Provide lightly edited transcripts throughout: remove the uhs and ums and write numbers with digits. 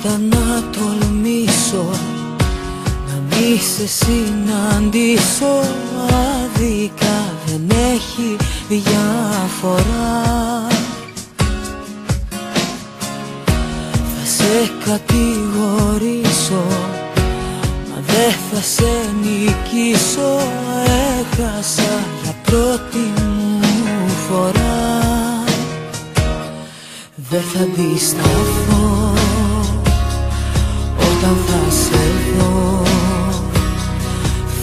ήταν να τολμήσω να μη σε συναντήσω. Άδικα δεν έχει διαφορά. Θα σε κατηγορήσω, μα δεν θα σε νικήσω. Έχασα για πρώτη μου φορά. Δεν θα αντισταθώ όταν θα σε δω.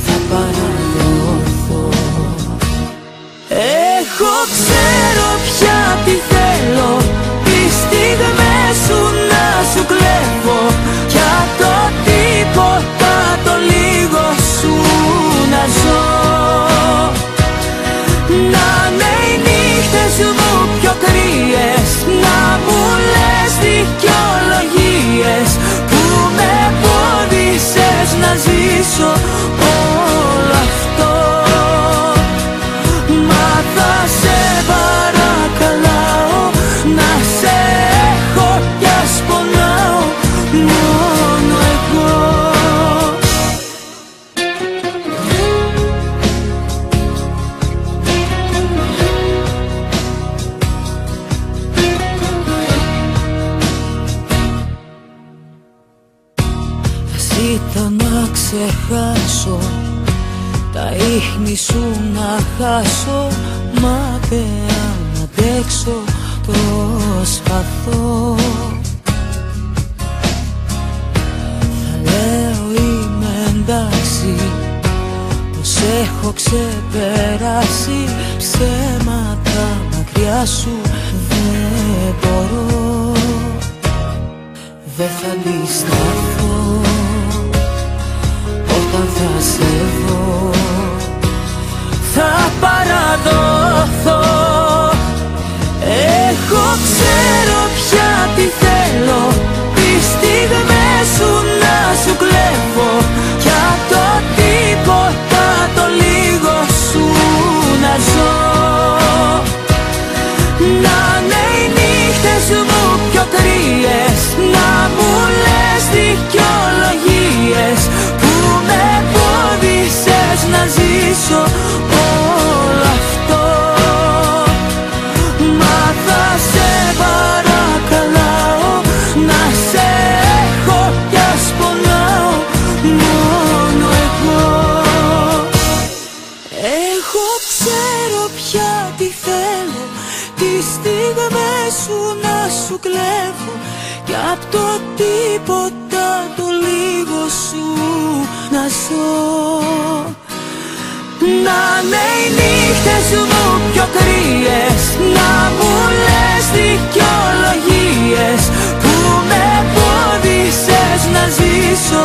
Θα παραδοθώ. Εγώ ξέρω πια τι θέλω. Τις στιγμές σου να σου κλέβω. Για το τίποτα το λίγο σου να ζω. Να είναι οι νύχτες μου πιο κρύες. Να μου λες δικαιολογίες που με εμπόδισες να ζήσω όλο αυτό. Μα θα σε παρακαλάω να σε έχω κι ας πονάω μόνο εγώ. Ήταν να ξεχάσω τα ίχνη σου να χάσω. Μα δεν αντέξω, προσπαθώ. Θα λέω είμαι εντάξει, πως έχω ξεπεράσει. Ψέματα μακριά σου δεν μπορώ. Δεν θα αντισταθώ όταν θα σε δω. Θα παραδοθώ. Εγώ ξέρω πια τι θέλω. Τις στιγμές σου να σου κλέβω. Για το τίποτα το λίγο σου να ζω. Να είναι οι νύχτες μου πιο κρύες. Να μου λες δικαιολογίες που με εμπόδισες να ζήσω όλο αυτό. Μα θα σε παρακαλάω να σε έχω κι ας πονάω μόνο εγώ. Εγώ ξέρω πια τι θέλω. Τις στιγμές σου να σου κλέβω. Κι απ' το τίποτα το λίγο σου να ζω. Να είναι οι νύχτες μου πιο κρύες. Να μου λες δικαιολογίες που με εμπόδισες να ζήσω